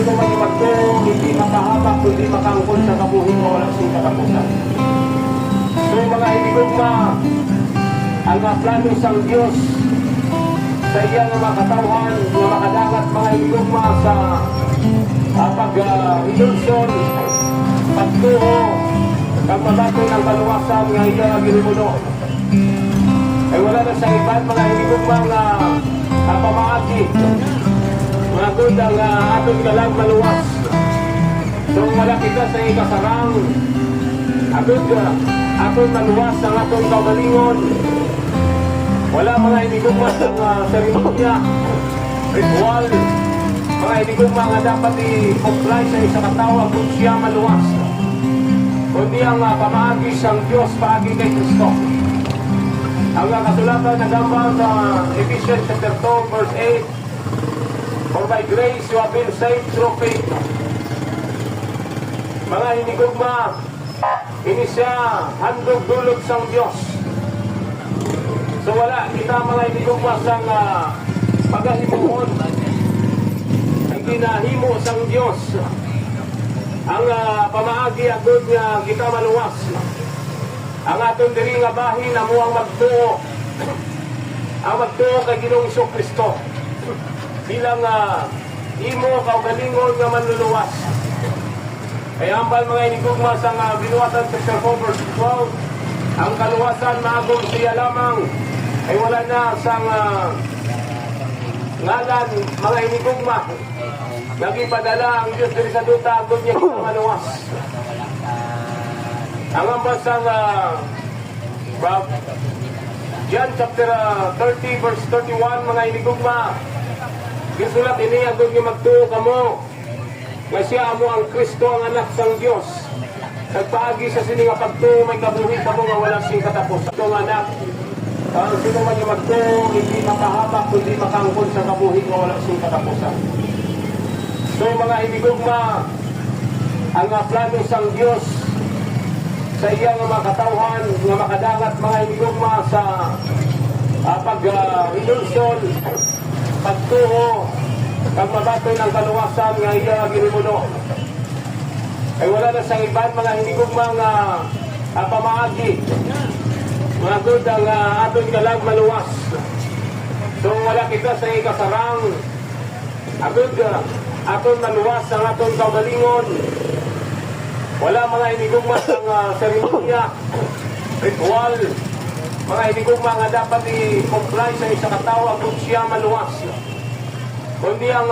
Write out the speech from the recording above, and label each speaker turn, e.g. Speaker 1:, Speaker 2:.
Speaker 1: sino man magto, hindi makahamak, kundi makaangkol sa kabuhi mo walang sing katapusan. So mga hinigugma, ang plano sang Diyos sa iyang mga katawhan, mga makadagat, mga hinigugma sa pag-illusion, pagtuho, pagmabato ng kaluwasan nga iya ginimuno. Ay wala na sa iban, mga hinigugma nga pamaagi, mga good ang atong galang maluwas. So wala kita sa ikasarang, atong maluwas ang atong kaugalingon. Wala mga hinigugma sa seremonya, ritual, mga hinigugma nga dapat i-comply sa isa katawa kung siya maluwas. Kundi ang pamaagi sang Diyos paagi kay Kristo. Ang kasulatan na gambang sa Ephesians chapter 2 verse 8, for by grace you have been saved through faith. Mga hinigugma, ini siya handog dulot sang Diyos. So wala kita mga hinigugma sang paghahimuon. Ang ginahimo sang Diyos. Ang pamaagi agud nga kita maluwas. Ang atong diri nga bahin amo ang magtuo. Ang magtuo kay Ginoong Kristo. Bilang imo kaugalingon nga manluluwas. Kaya ambal mga hinigugma sang binuatan chapter 4 verse 12, ang kaluwasan maagom siya lamang ay wala na sang ngalan mga hinigugma. Nagipadala ang Diyos diri sa duta agom niya maluwas. Ang ambas sang John chapter 30 verse 31, mga hinigugma, gisulat ini agad nga magtuo kamo nga siya amo ang Kristo ang anak sang Dios. Nagpaagi sa sini nga pagtuo may kabuhi kamo nga walang sing katapusan. Itong anak, ang sino man yung magtuo hindi makahamak kundi makaangkol sa kabuhi nga walang sing katapusan. So mga hinigugma, ang plano sang Dios sa iyang mga katawhan, nga makadagat mga hinigugma sa pag-illusion, pagtuho, pagmabato ng kaluwasan nga iya ginimuno. Ay wala na sa iban, mga hinigugma nga pamaagi, mga good ang atong galang maluwas. So wala kita sa ikasarang, agud atong maluwas ang atong kaugalingon. Wala mga hinigugma ang seremonya, ritual, mga hinigugma nga dapat i-comply sa isa katawa kung siya maluwas. Kundi ang